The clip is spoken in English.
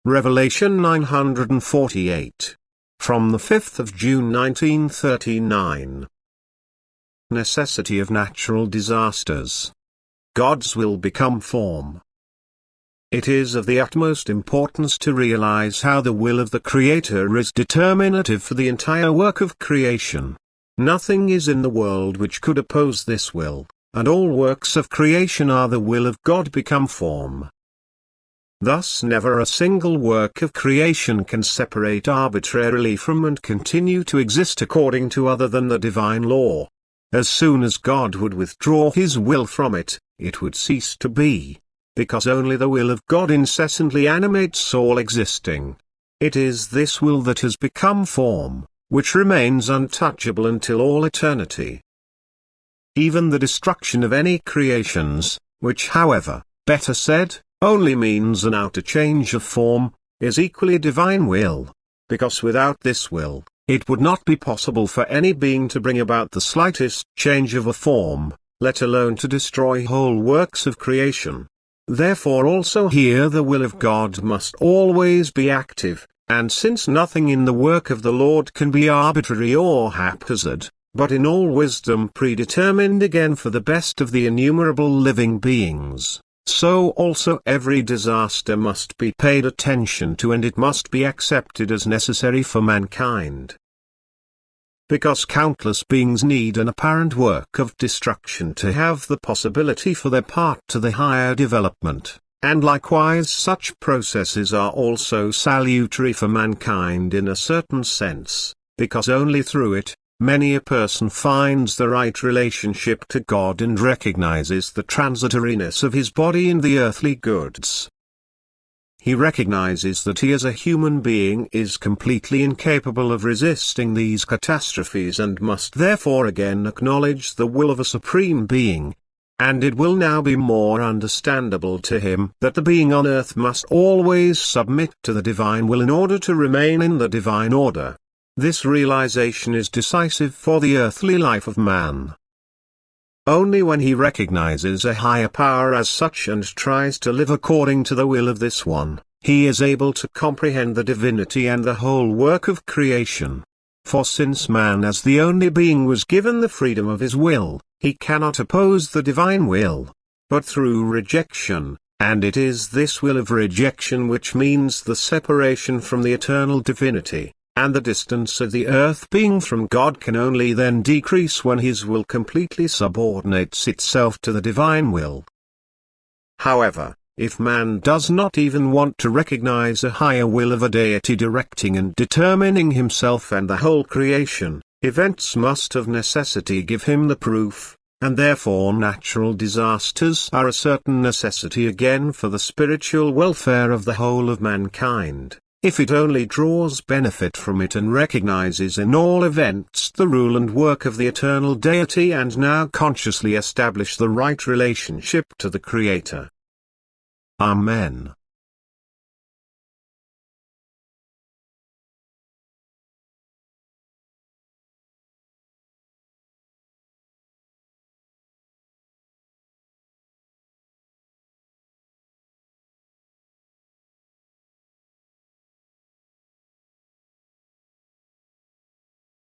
Revelation 948. From the 5th of June 1939. Necessity of natural disasters. God's will become form. It is of the utmost importance to realize how the will of the Creator is determinative for the entire work of creation. Nothing is in the world which could oppose this will, and all works of creation are the will of God become form. Thus never a single work of creation can separate arbitrarily from and continue to exist according to other than the divine law. As soon as God would withdraw his will from it, it would cease to be, because only the will of God incessantly animates all existing. It is this will that has become form, which remains untouchable until all eternity. Even the destruction of any creations, which however, better said, only means an outer change of form, is equally divine will, because without this will, it would not be possible for any being to bring about the slightest change of a form, let alone to destroy whole works of creation. Therefore also here the will of God must always be active, and since nothing in the work of the Lord can be arbitrary or haphazard, but in all wisdom predetermined again for the best of the innumerable living beings, so also every disaster must be paid attention to, and it must be accepted as necessary for mankind. Because countless beings need an apparent work of destruction to have the possibility for their part to the higher development, and likewise such processes are also salutary for mankind in a certain sense, because only through it, many a person finds the right relationship to God and recognizes the transitoriness of his body and the earthly goods. He recognizes that he as a human being is completely incapable of resisting these catastrophes and must therefore again acknowledge the will of a supreme being. And it will now be more understandable to him that the being on earth must always submit to the divine will in order to remain in the divine order. This realization is decisive for the earthly life of man. Only when he recognizes a higher power as such and tries to live according to the will of this one, he is able to comprehend the divinity and the whole work of creation. For since man as the only being was given the freedom of his will, he cannot oppose the divine will, but through rejection, and it is this will of rejection which means the separation from the eternal divinity. And the distance of the earth being from God can only then decrease when his will completely subordinates itself to the divine will. However, if man does not even want to recognize a higher will of a deity directing and determining himself and the whole creation, events must of necessity give him the proof, and therefore natural disasters are a certain necessity again for the spiritual welfare of the whole of mankind. If it only draws benefit from it and recognizes in all events the rule and work of the eternal deity and now consciously establish the right relationship to the Creator. Amen.